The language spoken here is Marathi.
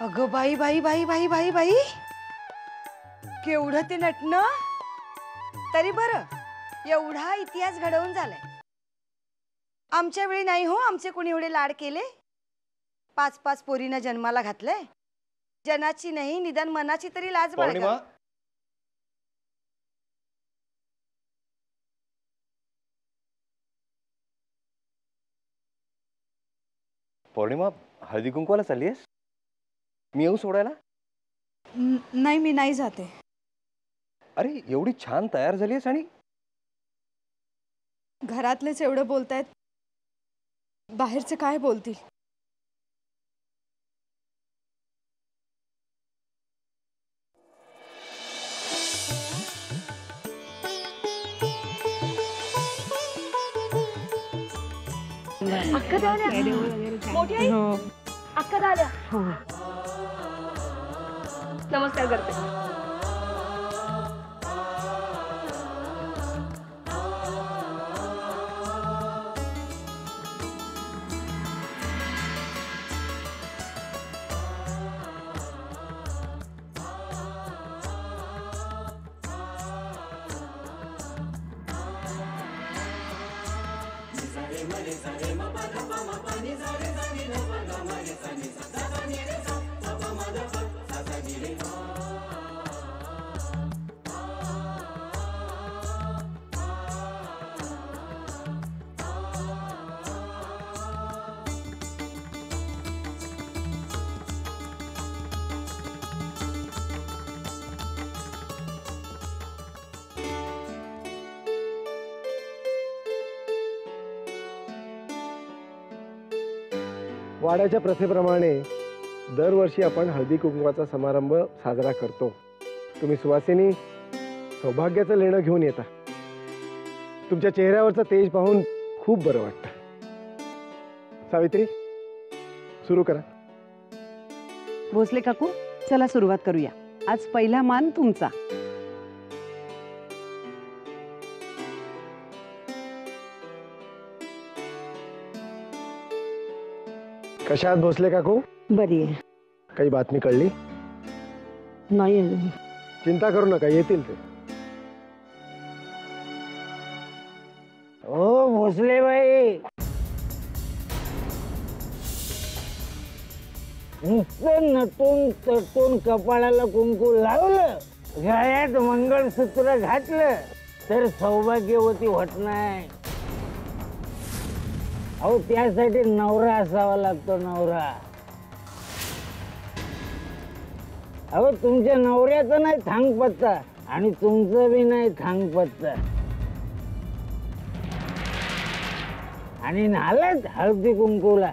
अगं बाई बाई बाई बाई बाई बाई, केवढं ते नटणं. तरी बरं एवढा इतिहास घडवून झालाय. आमच्या वेळी नाही हो आमचे कोणी एवढे लाड केले. 5-5 पोरीनं जन्माला घातलंय. जनाची नाही निदान मनाची तरी लाज बाळगा. पौर्णिमा, हळदी कुंकवाला चालली आहेस? मी येऊ सोडायला? नाही, मी नाही जाते. अरे एवढी छान तयार झाली आहेस आणि घरातलेच एवढं बोलतायत, बाहेरचे काय बोलतील? अक्का झाल्या मोठी आई. अक्का झाल्या. नमस्कार करते. वाड्याच्या प्रथेप्रमाणे दरवर्षी आपण हळदी कुंकवाचा समारंभ साजरा करतो. तुम्ही सुवासिनी सौभाग्याचं लेणं घेऊन येता. तुमच्या चेहऱ्यावरचं तेज पाहून खूप बरं वाटतं. सावित्री, सुरू करा. भोसले काकू, चला सुरुवात करूया. आज पहिला मान तुमचा. कशा आहात भोसले काकू? बरी आहे. काही बातमी कळली? नाही. चिंता करू नका, येतील ते. ओ भोसले बाई, नुसतं नटून तटून कपाळाला कुंकू लावलं, गळ्यात मंगळसूत्र घातलं तर सौभाग्यवती होत नाही. अहो त्यासाठी नवरा असावा लागतो. नवरा. अहो तुमच्या नवऱ्याचं नाही थांगपत्ता आणि तुमचं बी नाही थांगपत्ता. आणि नालाच हळदी कुंकूला